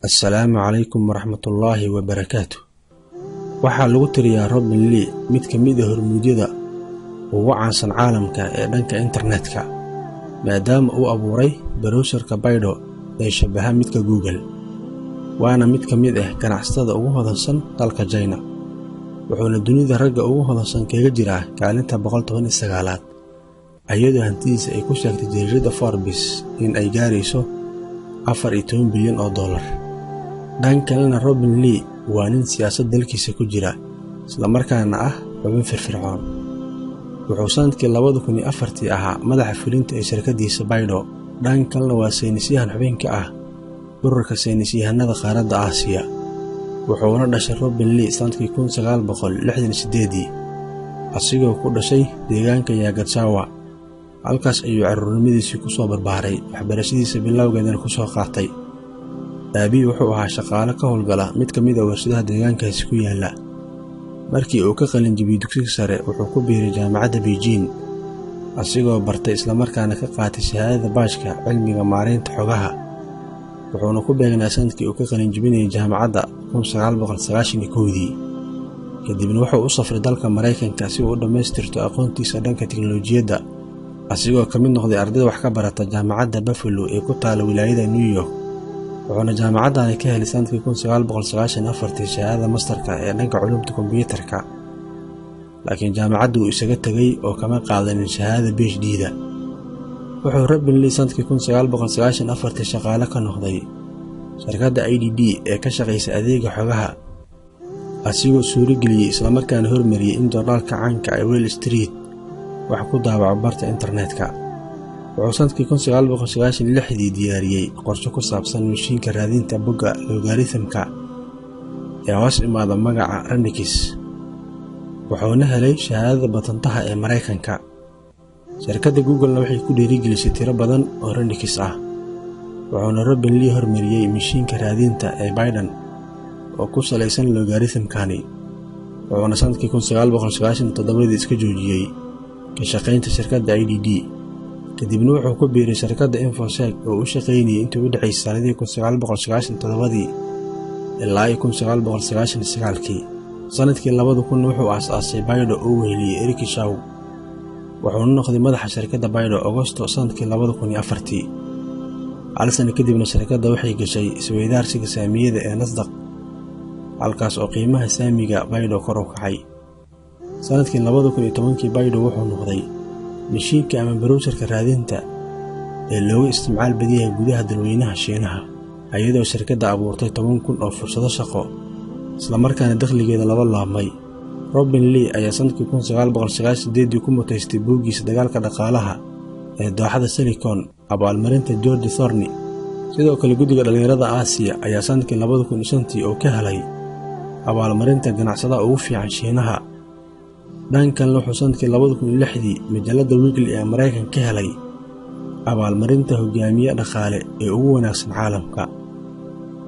Assalaamu calaykum waraxmatullaahi wabarakaatuh. Waxaa lagu tiriyaa Robin Lee mid ka mid ah hormuudyada ugu caansan caalamka ee dhanka internetka, maadaama uu abuuray browserka Baidu ee shabaha midka Google, waana mid ka mid ah ganacsatada ugu hodansan dalka China, wuxuuna dunida ragga ugu hodansan kaga jiraa kaalinta 119aad, iyadoo hantidiisa ay ku sheegtay jariirada Forbes in ay gaarayso $14 bilyan. Dhankalena Robin Lee waa nin siyaasad dalkiisa ku jira, isla markaana ah xubin firfircoon. Wuxuu sanadkii 2004 ahaa madaxa fulinta ee shirkadiisa Baidu. Dhankalena waa saynisyahan xubin ka ah ururka saynisyahanada qaaradda Aasiya. Wuxuuna dhashay Robin Lee sanadkii 1968, asigoo ku dhashay deegaanka Yagasawa. Halkaas ayuu carruurnimadiisii ku soo barbaaray, waxbarashadiisa bilowgeedana ku soo qaatay. Aabii wuxuu ahaa shaqaale ka howlgala mid ka mid ah warshadaha deegaankaasi ku yaala. Markii uu ka qalin jabiyay dugsiga sare, wuxuu ku biiray jaamacadda Beijing, asigoo bartay isla markaana ka qaatay shahaadada baashka cilmiga maareynta xogaha. Wuxuuna ku beegnaa sanadkii uu ka qalin jabinayay jaamacadda 1991. Kadibna wuxuu u safray dalka Mareykanka si uu u dhammaystirto aqoontiisa dhanka tiknoolajiyadda, asigoo ka mid noqday ardayda wax ka barata jaamacadda Buffalo ee ku taala wilaayada New York. wuxuuna jaamacaddaani ka helay sanadkii 1994 shahaadada masterka ee dhanka culuumta kombiyuutarka, laakiin jaamacaddu uu isaga tegay oo kama qaadanin shahaadada PhD-da. wuxuu Robin Lee sanadkii 1994 shaqaale ka noqday shirkadda IDD ee ka shaqaysa adeega xogaha, asigoo suurageliyay isla markaana hormariyay in joornaalka caanka ee Wall Street wax ku daabaco barta internetka. wuxuu sanadkii 1996 diyaariyay qorshe ku saabsan mashiinka raadinta bogga logarithmka ee hoos imaada magaca Renix, wuxuuna helay shahaadada batantaha ee Mareykanka. shirkadda Google waxay ku dhiirigelisay tiro badan oo Renix ah, wuxuuna Robin Lee hormariyay mashiinka raadinta ee Baidu oo ku salaysan logarithmkani. wuxuuna sanadkii 1997 iska joojiyay ka shaqaynta shirkadda IDD, kadibna wuxuu ku biiray shirkadda Infosec oo u shaqaynayay intii u dhaxaysay sanadihii 1997 ilaa 1999. sanadkii 2000 wuxuu aasaasay Baidu oo weheliyay Eric Schau, wuxuuna noqday madaxa shirkadda Baidu Agosto sanadkii 2004. hal sano kadibna shirkadda waxay gashay isweydaarsiga saamiyada ee Nasdaq, halkaas oo qiimaha saamiga Baidu kor u kacay. sanadkii 2010 Baidu wuxuu noqday mashiinka ama browserka raadinta ee looga isticmaal badiyaha gudaha dalweynaha Shiinaha, iyadoo shirkadda abuurtay 10,000 oo fursado shaqo, isla markaana dakhligeeda laba laabmay. Robin Lee ayaa sanadkii 1998 ku mutaystay buuggiisa dagaalka dhaqaalaha ee dooxada Silicon abaalmarinta George Thorney. sidoo kale guddiga dhalinyarada Aasiya ayaa sanadkii 2005 oo ka helay abaalmarinta ganacsada ugu fiican Shiinaha. dhankan wuxuu sanadkii 2006 majalada Weekly ee Mareykanka ka helay abaalmarinta hogaamiye dhaqaale ee ugu wanaagsan caalamka.